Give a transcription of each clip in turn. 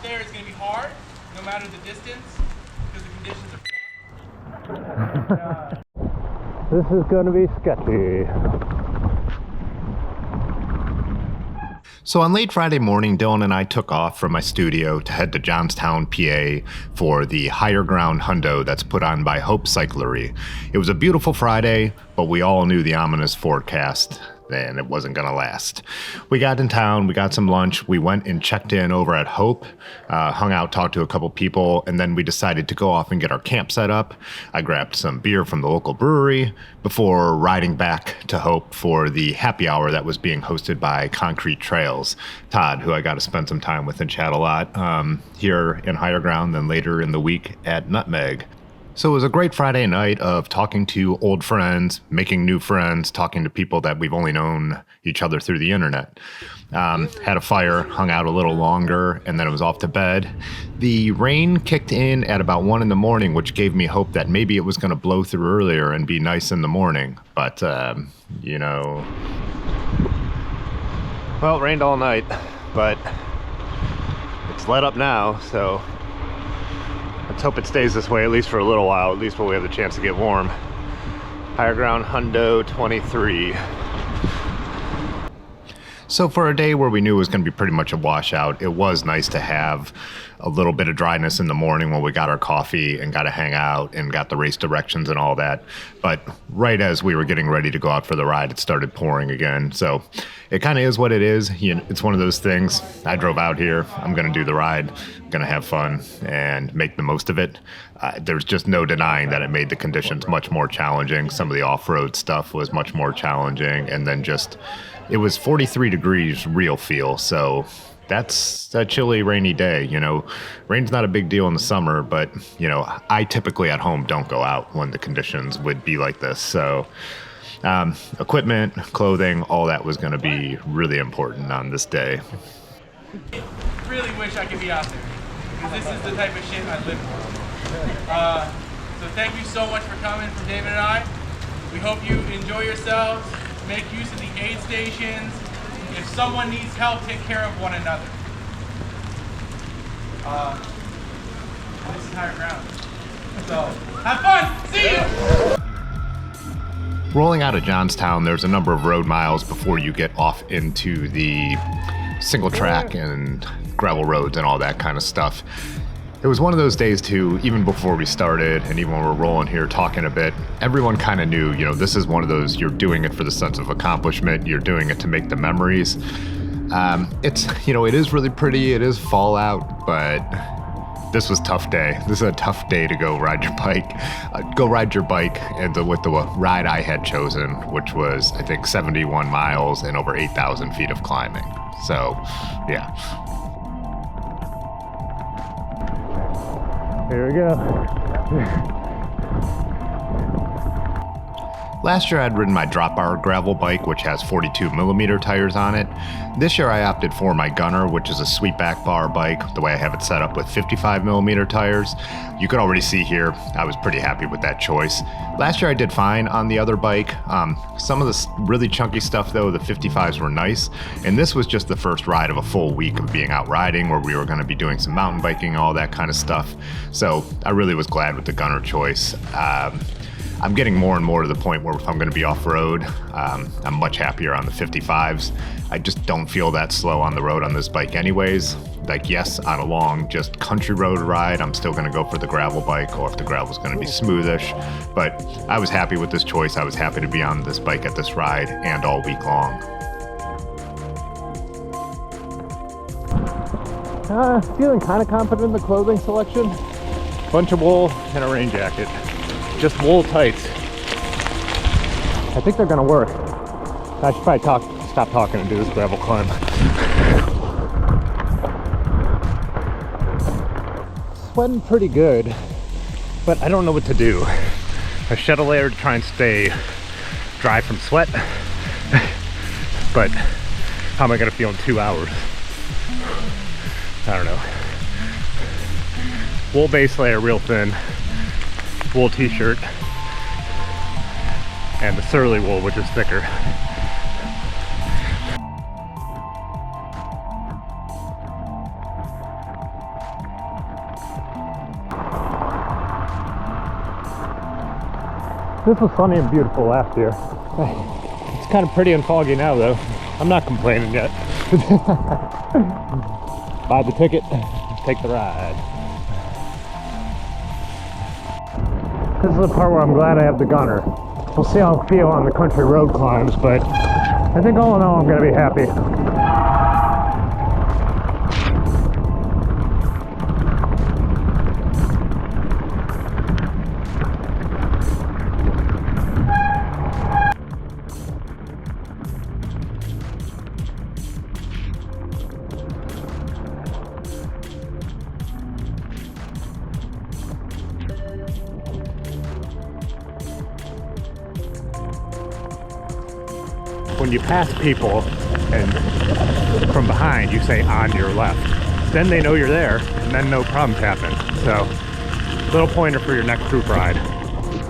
there is going to be hard, no matter the distance, because the conditions are This is going to be sketchy. So on late Friday morning, Dylan and I took off from my studio to head to Johnstown, PA for the Higher Ground Hundo that's put on by Hope Cyclery. It was a beautiful Friday, but we all knew the ominous forecast and it wasn't going to last. We got in town, we got some lunch, we went and checked in over at Hope, hung out, talked to a couple people, and then we decided to go off and get our camp set up. I grabbed some beer from the local brewery before riding back to Hope for the happy hour that was being hosted by Concrete Trails. Todd, who I got to spend some time with and chat a lot here in Higher Ground, then later in the week at Nutmeg. So it was a great Friday night of talking to old friends, making new friends, talking to people that we've only known each other through the internet. Had a fire, hung out a little longer, and then it was off to bed. The rain kicked in at about 1 in the morning, which gave me hope that maybe it was going to blow through earlier and be nice in the morning. But, you know... Well, it rained all night, but it's let up now, so... Let's hope it stays this way, at least for a little while, at least while we have the chance to get warm. Higher Ground Hundo 23. So for a day where we knew it was going to be pretty much a washout, it was nice to have a little bit of dryness in the morning when we got our coffee and got to hang out and got the race directions and all that. But right as we were getting ready to go out for the ride, it started pouring again. So it kind of is what it is. You know, it's one of those things. I drove out here. I'm going to do the ride. I'm going to have fun and make the most of it. There's just no denying that it made the conditions much more challenging. Some of the off-road stuff was much more challenging. And then just, it was 43 degrees real feel. So that's a chilly, rainy day. You know, rain's not a big deal in the summer, but, you know, I typically at home don't go out when the conditions would be like this. So equipment, clothing, all that was going to be really important on this day. really wish I could be out there, because this is the type of shit I live for. So thank you so much for coming from David and I. We hope you enjoy yourselves, make use of the aid stations. If someone needs help, take care of one another. This is Higher Ground. So, have fun! See you! Rolling out of Johnstown, there's a number of road miles before you get off into the single track and gravel roads and all that kind of stuff. It was one of those days too, even before we started and even when we're rolling here talking a bit, everyone kind of knew, you know, this is one of those, you're doing it for the sense of accomplishment, you're doing it to make the memories. It's, you know, it is really pretty, it is fall out, but this was a tough day. This is a tough day to go ride your bike. And with the ride I had chosen, which was, I think, 71 miles and over 8,000 feet of climbing. So, yeah. Here we go. Last year I'd ridden my drop bar gravel bike, which has 42 millimeter tires on it. This year I opted for my Gunner, which is a sweetback bar bike, the way I have it set up with 55 millimeter tires. You can already see here, I was pretty happy with that choice. Last year I did fine on the other bike. Some of the really chunky stuff though, the 55s were nice. And this was just the first ride of a full week of being out riding where we were gonna be doing some mountain biking, all that kind of stuff. So I really was glad with the Gunner choice. I'm getting more and more to the point where if I'm going to be off-road, I'm much happier on the 55s. I just don't feel that slow on the road on this bike anyways. Like, yes, on a long, just country road ride, I'm still going to go for the gravel bike, or if the gravel's going to be smoothish. But I was happy with this choice. I was happy to be on this bike at this ride and all week long. Feeling kind of confident in the clothing selection. Bunch of wool and a rain jacket. Just wool tights. I think they're gonna work. I should probably stop talking and do this gravel climb. Sweating pretty good, but I don't know what to do. I shed a layer to try and stay dry from sweat, but how am I gonna feel in 2 hours? I don't know. Wool base layer real thin. Wool t-shirt and the surly wool, which is thicker. This was sunny and beautiful last year. It's kind of pretty and foggy now though. I'm not complaining yet. Buy the ticket, take the ride. This is the part where I'm glad I have the gunner. We'll see how I feel on the country road climbs, but I think all in all I'm gonna be happy. When you pass people and from behind you say on your left, then they know you're there and then no problems happen. So little pointer for your next group ride.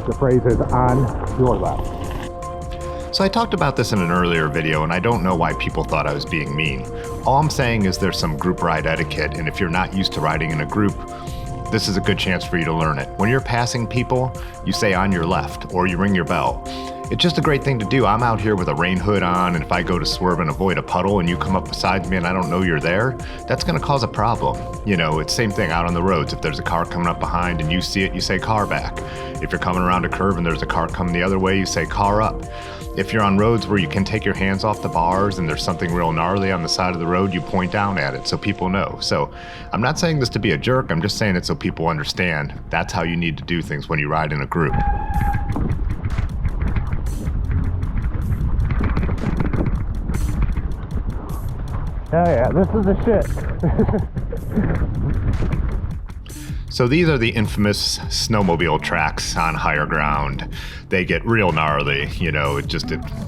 The phrase is on your left. So I talked about this in an earlier video and I don't know why people thought I was being mean. All I'm saying is there's some group ride etiquette, and if you're not used to riding in a group, this is a good chance for you to learn it. When you're passing people, you say on your left or you ring your bell. It's just a great thing to do. I'm out here with a rain hood on, and if I go to swerve and avoid a puddle and you come up beside me and I don't know you're there, that's gonna cause a problem. You know, it's same thing out on the roads. If there's a car coming up behind and you see it, you say car back. If you're coming around a curve and there's a car coming the other way, you say car up. If you're on roads where you can take your hands off the bars and there's something real gnarly on the side of the road, you point down at it so people know. So I'm not saying this to be a jerk, I'm just saying it so people understand that's how you need to do things when you ride in a group. Oh yeah, this is the shit. So these are the infamous snowmobile tracks on higher ground. They get real gnarly, you know, it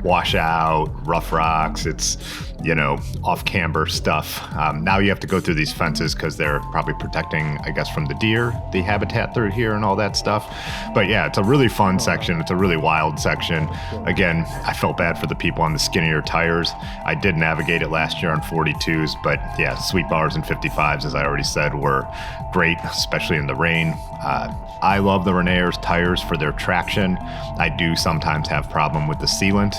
wash out, rough rocks, it's, you know, off camber stuff. Now you have to go through these fences because they're probably protecting, I guess, from the deer, the habitat through here and all that stuff. But yeah, it's a really fun section. It's a really wild section. Again, I felt bad for the people on the skinnier tires. I did navigate it last year on 42s, but yeah, sweet bars and 55s, as I already said, were great, especially in the rain. I love the Renair's tires for their traction. I do sometimes have problem with the sealant.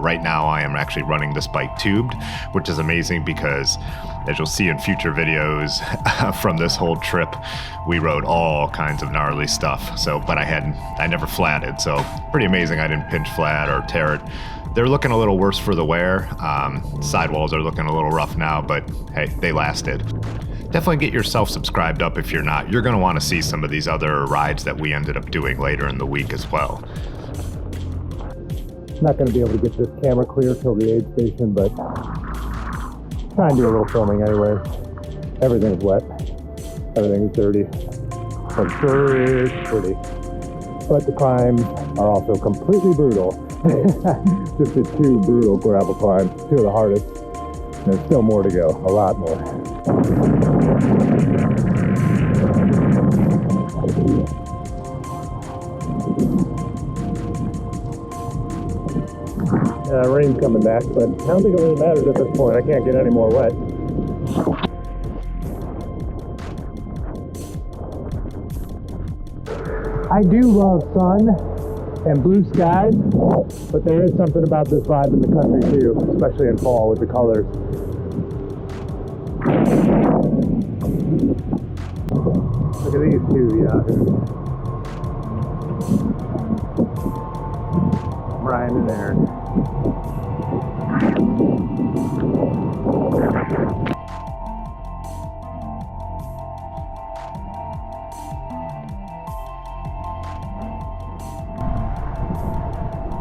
Right now I am actually running this bike tubed, which is amazing because, as you'll see in future videos from this whole trip, we rode all kinds of gnarly stuff. So, but I never flatted, so pretty amazing I didn't pinch flat or tear it. They're looking a little worse for the wear. Sidewalls are looking a little rough now, but hey, they lasted. Definitely get yourself subscribed up if you're not. You're going to want to see some of these other rides that we ended up doing later in the week as well. Not going to be able to get this camera clear till the aid station, but try and do a little filming anyway. Everything's wet. Everything's dirty. I'm sure it's pretty. But the climbs are also completely brutal. Just the two brutal gravel climbs, two of the hardest. There's still more to go, a lot more. Rain's coming back, but I don't think it really matters at this point. I can't get any more wet. I do love sun and blue skies, but there is something about this vibe in the country too, especially in fall with the colors. Look at these two yahoos. Brian and Aaron.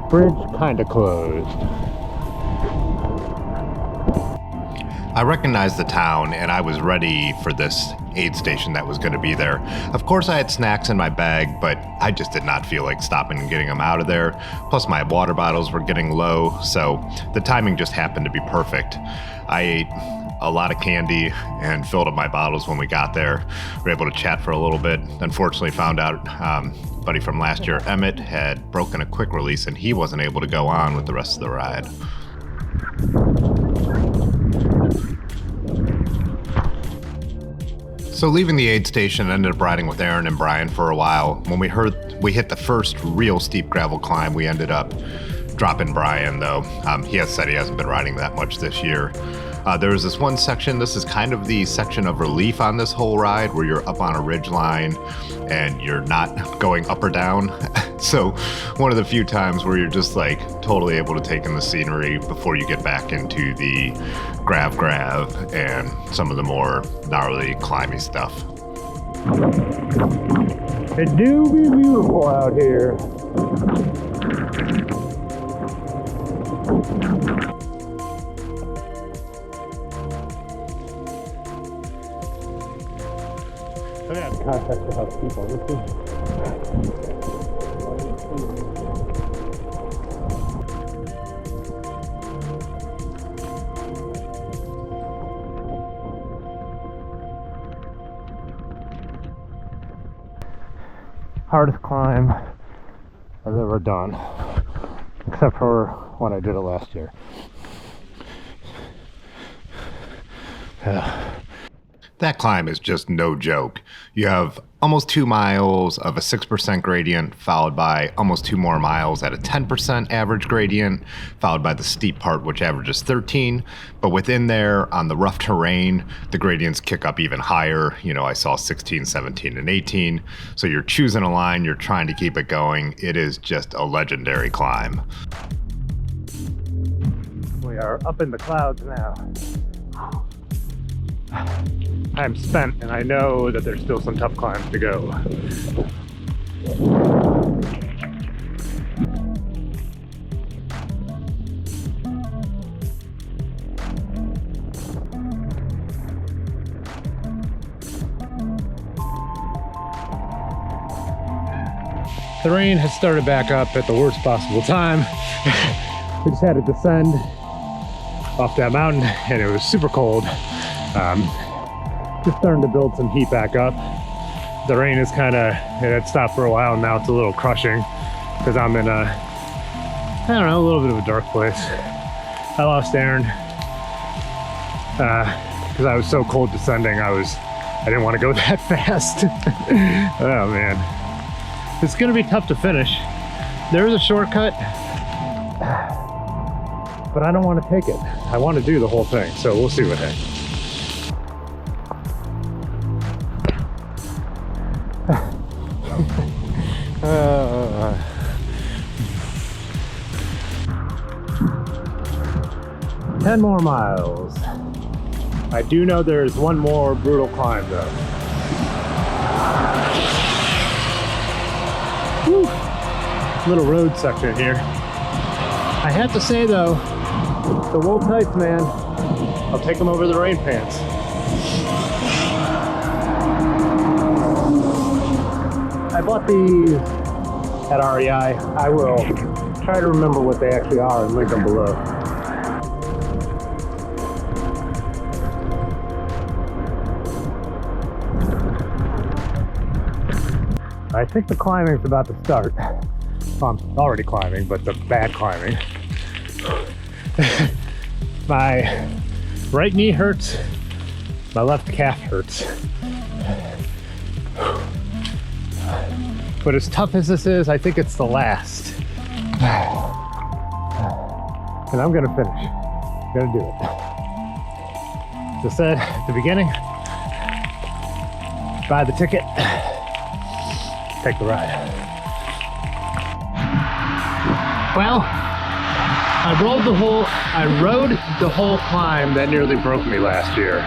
Bridge kinda closed. I recognized the town and I was ready for this aid station that was going to be there. Of course I had snacks in my bag, but I just did not feel like stopping and getting them out of there. Plus my water bottles were getting low, so the timing just happened to be perfect. I ate a lot of candy and filled up my bottles when we got there. We were able to chat for a little bit. Unfortunately found out buddy from last year, Emmett, had broken a quick release and he wasn't able to go on with the rest of the ride. So leaving the aid station, ended up riding with Aaron and Brian for a while. When we hit the first real steep gravel climb, we ended up dropping Brian, though. He has said he hasn't been riding that much this year. There was this one section, this is kind of the section of relief on this whole ride, where you're up on a ridge line and you're not going up or down. So one of the few times where you're just like totally able to take in the scenery before you get back into the grav and some of the more gnarly climby stuff. It do be beautiful out here. I got to contact the housekeeper. Hardest climb I've ever done, except for when I did it last year. That climb is just no joke. You have almost 2 miles of a 6% gradient, followed by almost 2 more miles at a 10% average gradient, followed by the steep part, which averages 13. But within there, on the rough terrain, the gradients kick up even higher. You know, I saw 16, 17, and 18. So you're choosing a line, you're trying to keep it going. It is just a legendary climb. We are up in the clouds now. I'm spent, and I know that there's still some tough climbs to go. The rain has started back up at the worst possible time. We just had to descend off that mountain, and it was super cold. Just starting to build some heat back up. The rain is it had stopped for a while, and now it's a little crushing because I'm in a little bit of a dark place. I lost Aaron because I was so cold descending. I didn't want to go that fast. Oh man, it's gonna be tough to finish. There is a shortcut, but I don't want to take it. I want to do the whole thing, so we'll see what happens. 10 more miles. I do know there's one more brutal climb though. Whew. Little road section here. I have to say though, the wool tights, man, I'll take them over the rain pants. I bought these at REI. I will try to remember what they actually are and link them below. I think the climbing is about to start. Well, I'm already climbing, but the bad climbing. My right knee hurts, my left calf hurts. But as tough as this is, I think it's the last. And I'm gonna finish. I'm gonna do it. As I said at the beginning, buy the ticket, take the ride. Well, I rode the whole climb that nearly broke me last year.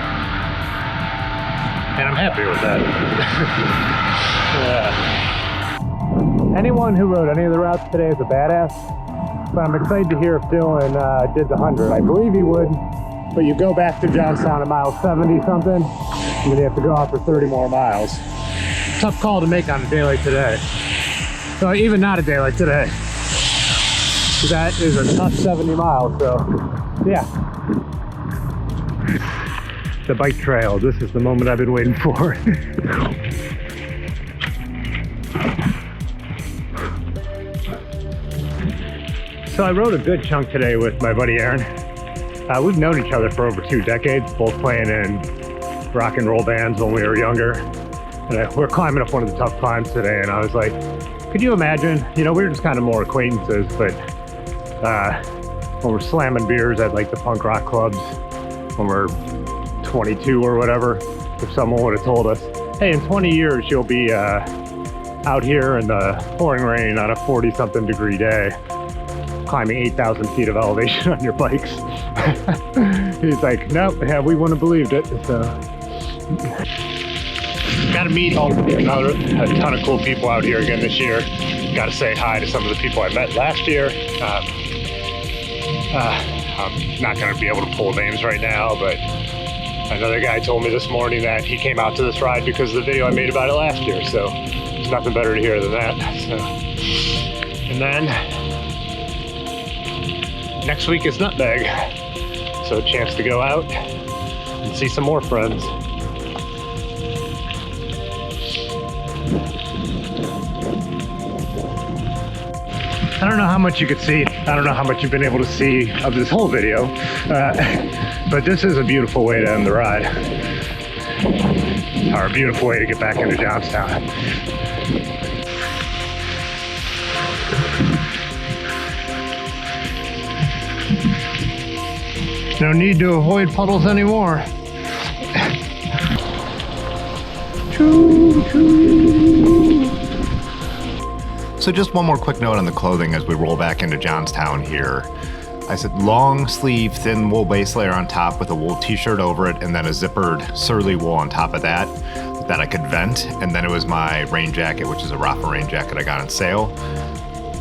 And I'm happy with that. Anyone who rode any of the routes today is a badass, but I'm excited to hear if Dylan did the 100. I believe he would, but you go back to Johnstown at mile 70 something, and then you have to go out for 30 more miles. Tough call to make on a day like today. So even not a day like today. That is a tough 70 miles, so yeah. The bike trail, this is the moment I've been waiting for. So I rode a good chunk today with my buddy Aaron. We've known each other for over 2 decades, both playing in rock and roll bands when we were younger. And we're climbing up one of the tough climbs today, and I was like, could you imagine, you know, we were just kind of more acquaintances, but when we're slamming beers at like the punk rock clubs when we're 22 or whatever, if someone would have told us, hey, in 20 years you'll be out here in the pouring rain on a 40-something degree day, climbing 8,000 feet of elevation on your bikes. He's like, nope, yeah, we wouldn't have believed it. So, got to meet a ton of cool people out here again this year. Got to say hi to some of the people I met last year. I'm not going to be able to pull names right now, but another guy told me this morning that he came out to this ride because of the video I made about it last year. So there's nothing better to hear than that. So, and then next week is Nutmeg, so a chance to go out and see some more friends. I don't know how much you could see. I don't know how much you've been able to see of this whole video, but this is a beautiful way to end the ride, or a beautiful way to get back into Johnstown. No need to avoid puddles anymore. So just one more quick note on the clothing as we roll back into Johnstown here. I said long sleeve, thin wool base layer on top with a wool t-shirt over it, and then a zippered surly wool on top of that I could vent. And then it was my rain jacket, which is a Rafa rain jacket I got on sale.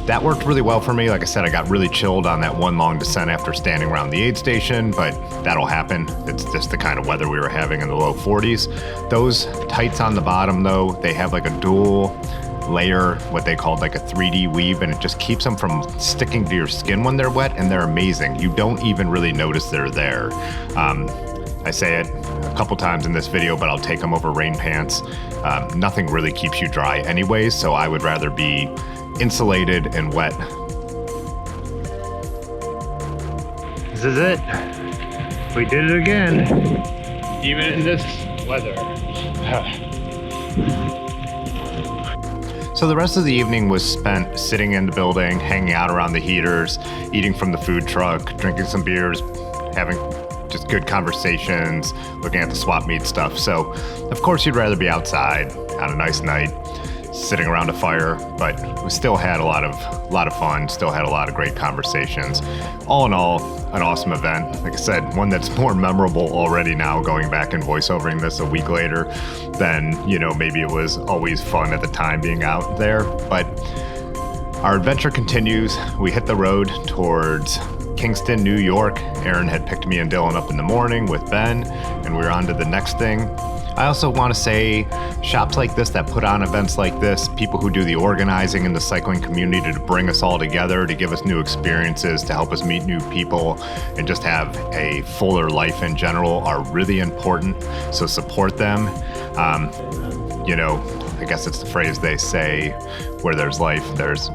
That worked really well for me. Like I said, I got really chilled on that one long descent after standing around the aid station, but that'll happen. It's just the kind of weather we were having in the low 40s. Those tights on the bottom though, they have like a dual layer, what they called like a 3D weave, and it just keeps them from sticking to your skin when they're wet, and they're amazing. You don't even really notice they're there. I say it a couple times in this video, but I'll take them over rain pants. Nothing really keeps you dry anyways, so I would rather be insulated and wet. This is it. We did it again, even in this weather. So the rest of the evening was spent sitting in the building, hanging out around the heaters, eating from the food truck, drinking some beers, having just good conversations, looking at the swap meet stuff. So of course you'd rather be outside on a nice night, sitting around a fire, but we still had a lot of fun, still had a lot of great conversations. All in all, an awesome event. Like I said, one that's more memorable already now, going back and voiceovering this a week later than, you know, maybe it was always fun at the time being out there. But our adventure continues. We hit the road towards Kingston, New York. Aaron had picked me and Dylan up in the morning with Ben, and we were on to the next thing. I also want to say shops like this that put on events like this, people who do the organizing in the cycling community to bring us all together, to give us new experiences, to help us meet new people, and just have a fuller life in general are really important. So support them. You know, I guess it's the phrase they say, where there's life, there's